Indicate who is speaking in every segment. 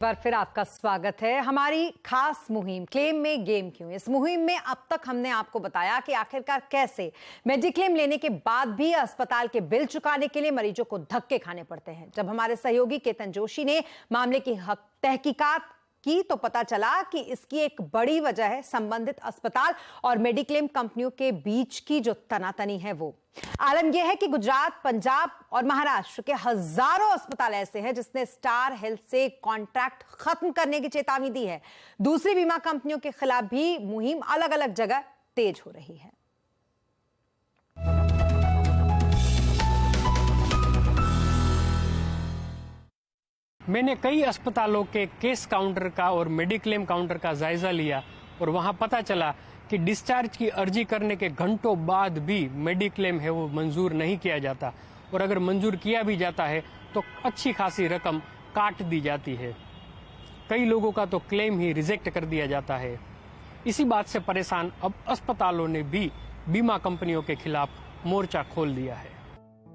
Speaker 1: बार फिर आपका स्वागत है हमारी खास मुहिम क्लेम में गेम क्यों। इस मुहिम में अब तक हमने आपको बताया कि आखिरकार कैसे मेडिक्लेम लेने के बाद भी अस्पताल के बिल चुकाने के लिए मरीजों को धक्के खाने पड़ते हैं। जब हमारे सहयोगी केतन जोशी ने मामले की तहकीकात की तो पता चला कि इसकी एक बड़ी वजह है संबंधित अस्पताल और मेडिक्लेम कंपनियों के बीच की जो तनातनी है। वो आलम यह है कि गुजरात, पंजाब और महाराष्ट्र के हजारों अस्पताल ऐसे हैं जिसने स्टार हेल्थ से कॉन्ट्रैक्ट खत्म करने की चेतावनी दी है। दूसरी बीमा कंपनियों के खिलाफ भी मुहिम अलग अलग जगह तेज हो रही है।
Speaker 2: मैंने कई अस्पतालों के केस काउंटर का और मेडिक्लेम काउंटर का जायजा लिया और वहां पता चला कि डिस्चार्ज की अर्जी करने के घंटों बाद भी मेडिक्लेम है वो मंजूर नहीं किया जाता, और अगर मंजूर किया भी जाता है तो अच्छी खासी रकम काट दी जाती है। कई लोगों का तो क्लेम ही रिजेक्ट कर दिया जाता है। इसी बात से परेशान अब अस्पतालों ने भी बीमा कंपनियों के खिलाफ मोर्चा खोल दिया है।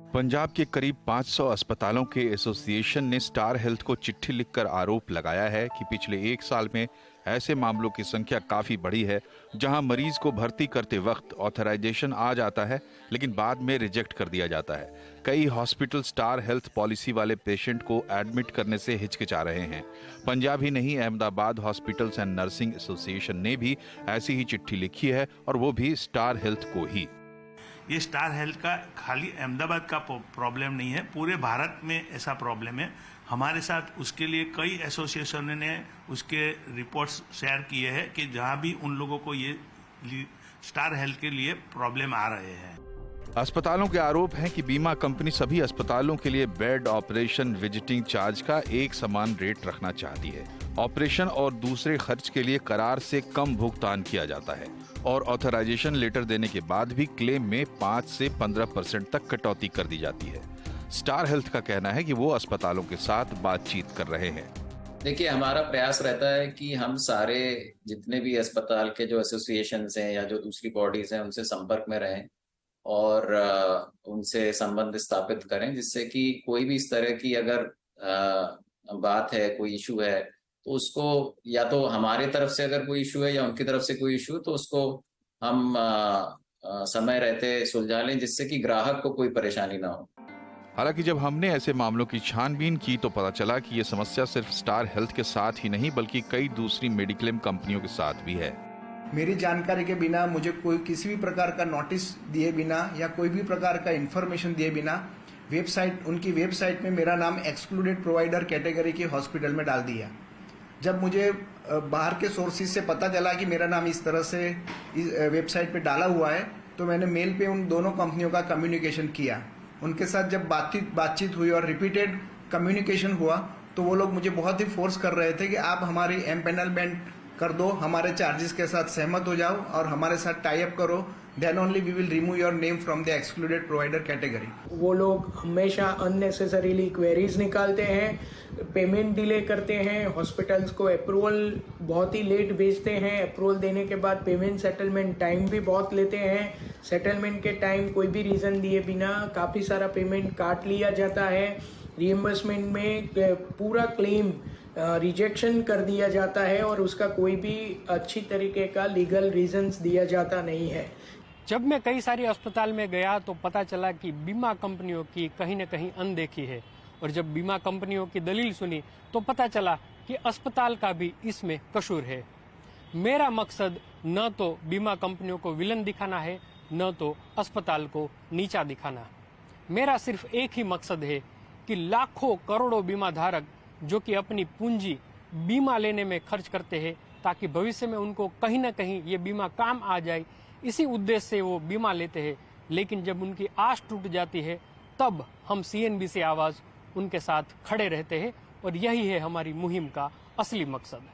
Speaker 3: पंजाब के करीब 500 अस्पतालों के एसोसिएशन ने स्टार हेल्थ को चिट्ठी लिखकर आरोप लगाया है कि पिछले 1 साल में ऐसे मामलों की संख्या काफी बढ़ी है जहां मरीज को भर्ती करते वक्त ऑथराइजेशन आ जाता है लेकिन बाद में रिजेक्ट कर दिया जाता है। कई हॉस्पिटल स्टार हेल्थ पॉलिसी वाले पेशेंट को एडमिट करने से हिचकिचा रहे हैं। पंजाब ही नहीं, Ahmedabad hospitals and nursing association ने भी ऐसी ही चिट्ठी लिखी है और वो भी स्टार हेल्थ को ही।
Speaker 4: ये स्टार हेल्थ का खाली अहमदाबाद का प्रॉब्लम नहीं है, पूरे भारत में ऐसा प्रॉब्लम है। हमारे साथ उसके लिए कई एसोसिएशन ने उसके रिपोर्ट्स शेयर किए हैं कि जहां भी उन लोगों को ये स्टार हेल्थ के लिए प्रॉब्लम आ रहे हैं।
Speaker 3: अस्पतालों के आरोप हैं कि बीमा कंपनी सभी अस्पतालों के लिए बेड, ऑपरेशन, विजिटिंग चार्ज का एक समान रेट रखना चाहती है। ऑपरेशन और दूसरे खर्च के लिए करार से कम भुगतान किया जाता है और ऑथराइजेशन लेटर देने के बाद भी क्लेम में 5 से 15% तक कटौती कर दी जाती है। स्टार हेल्थ का कहना है कि वो अस्पतालों के साथ बातचीत कर रहे हैं।
Speaker 5: देखिए, हमारा प्रयास रहता है कि हम सारे जितने भी अस्पताल के जो एसोसिएशन हैं या जो दूसरी बॉडीज हैं उनसे संपर्क में रहें और उनसे संबंध स्थापित करें, जिससे कि कोई भी इस तरह की अगर बात है, कोई इशू है, तो उसको या तो हमारे तरफ से अगर कोई इशू है या उनकी तरफ से कोई इशू, तो उसको हम समय रहते सुलझा लें, जिससे कि ग्राहक को कोई परेशानी ना हो।
Speaker 3: हालांकि जब हमने ऐसे मामलों की छानबीन की तो पता चला कि ये समस्या सिर्फ स्टार हेल्थ के साथ ही नहीं बल्कि कई दूसरी मेडिक्लेम कंपनियों के साथ भी है।
Speaker 6: मेरी जानकारी के बिना, मुझे कोई किसी भी प्रकार का नोटिस दिए बिना या कोई भी प्रकार का इंफॉर्मेशन दिए बिना उनकी वेबसाइट में मेरा नाम एक्सक्लूडेड प्रोवाइडर कैटेगरी के हॉस्पिटल में डाल दिया। जब मुझे बाहर के सोर्सेज से पता चला कि मेरा नाम इस तरह से इस वेबसाइट पे डाला हुआ है, तो मैंने मेल पे उन दोनों कंपनियों का कम्युनिकेशन किया। उनके साथ जब बातचीत हुई और रिपीटेड कम्युनिकेशन हुआ तो वो लोग मुझे बहुत ही फोर्स कर रहे थे कि आप हमारी एम्पैनलमेंट कर दो, हमारे चार्जेस के साथ सहमत हो जाओ और हमारे साथ टाई अप करो, then only we will remove your name from the excluded provider category.
Speaker 7: वो लोग हमेशा अननेसेसरीली क्वेरीज निकालते हैं, पेमेंट डिले करते हैं, हॉस्पिटल्स को अप्रूवल बहुत ही लेट भेजते हैं, अप्रूवल देने के बाद पेमेंट सेटलमेंट टाइम भी बहुत लेते हैं, सेटलमेंट के टाइम कोई भी रीज़न दिए बिना काफ़ी सारा पेमेंट काट लिया जाता है, रीइंबर्समेंट में पूरा क्लेम रिजेक्शन कर दिया जाता है और उसका कोई भी अच्छी तरीके का लीगल रीजंस दिया जाता नहीं है।
Speaker 2: जब मैं कई सारे अस्पताल में गया तो पता चला कि बीमा कंपनियों की कहीं न कहीं अनदेखी है, और जब बीमा कंपनियों की दलील सुनी तो पता चला कि अस्पताल का भी इसमें कसूर है। मेरा मकसद न तो बीमा कंपनियों को विलन दिखाना है, न तो अस्पताल को नीचा दिखाना। मेरा सिर्फ एक ही मकसद है कि लाखों करोड़ों बीमा धारक जो कि अपनी पूंजी बीमा लेने में खर्च करते हैं ताकि भविष्य में उनको कहीं ना कहीं ये बीमा काम आ जाए, इसी उद्देश्य से वो बीमा लेते हैं। लेकिन जब उनकी आस टूट जाती है तब हम CNBC आवाज उनके साथ खड़े रहते हैं, और यही है हमारी मुहिम का असली मकसद।